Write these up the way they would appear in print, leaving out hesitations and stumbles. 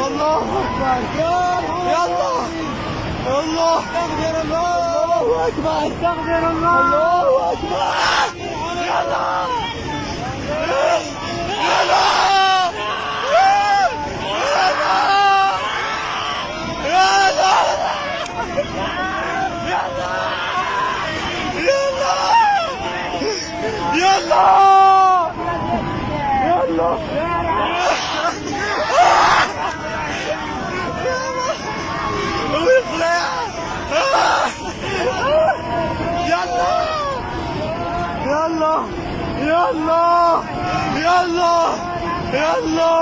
الله أكبر. يلا الله استغفر الله أكبر. استغفر الله أكبر. يلا يلا يلا يلا يلا يلا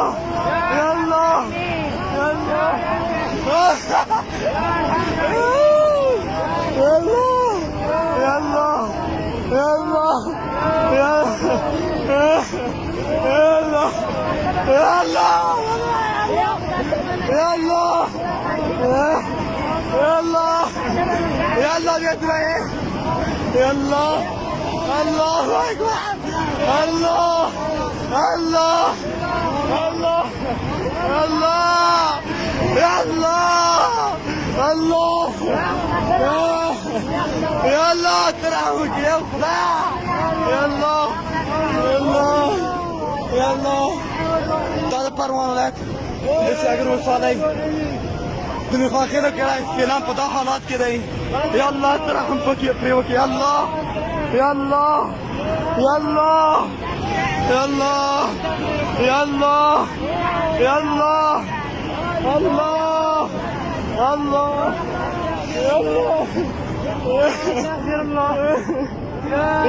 يلا يلا يلا يلا يلا يلا يلا يلا يلا يلا بيدري يلا الله أكبر الله الله الله الله يلا الله يلا ترحمك يا خدا يلا يلا يلا تعال پروان لك जैसे अगर वो साला तुम्हें खाके तो कह रहा है फिलहाल पता हालात के रही या अल्लाह तेरा हम पर किया प्रेम के अल्लाह या अल्लाह या अल्लाह या अल्लाह या अल्लाह या अल्लाह अल्लाह अल्लाह या अल्लाह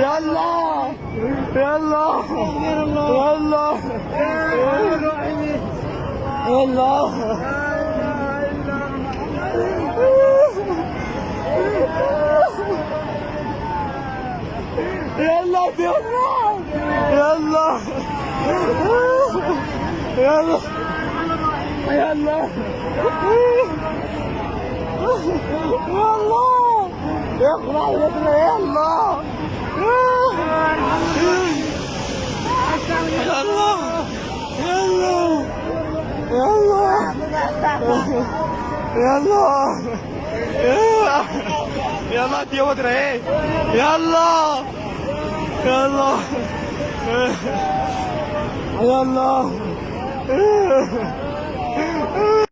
या अल्लाह या अल्लाह या अल्लाह Allah Ya Allah ya Allah Ya Allah Ya Allah Ya Allah Ya Allah Ya Allah Ya Allah Ya Allah Ya Allah يا الله يا الله يا الله ديو رहे يا الله يا الله يا الله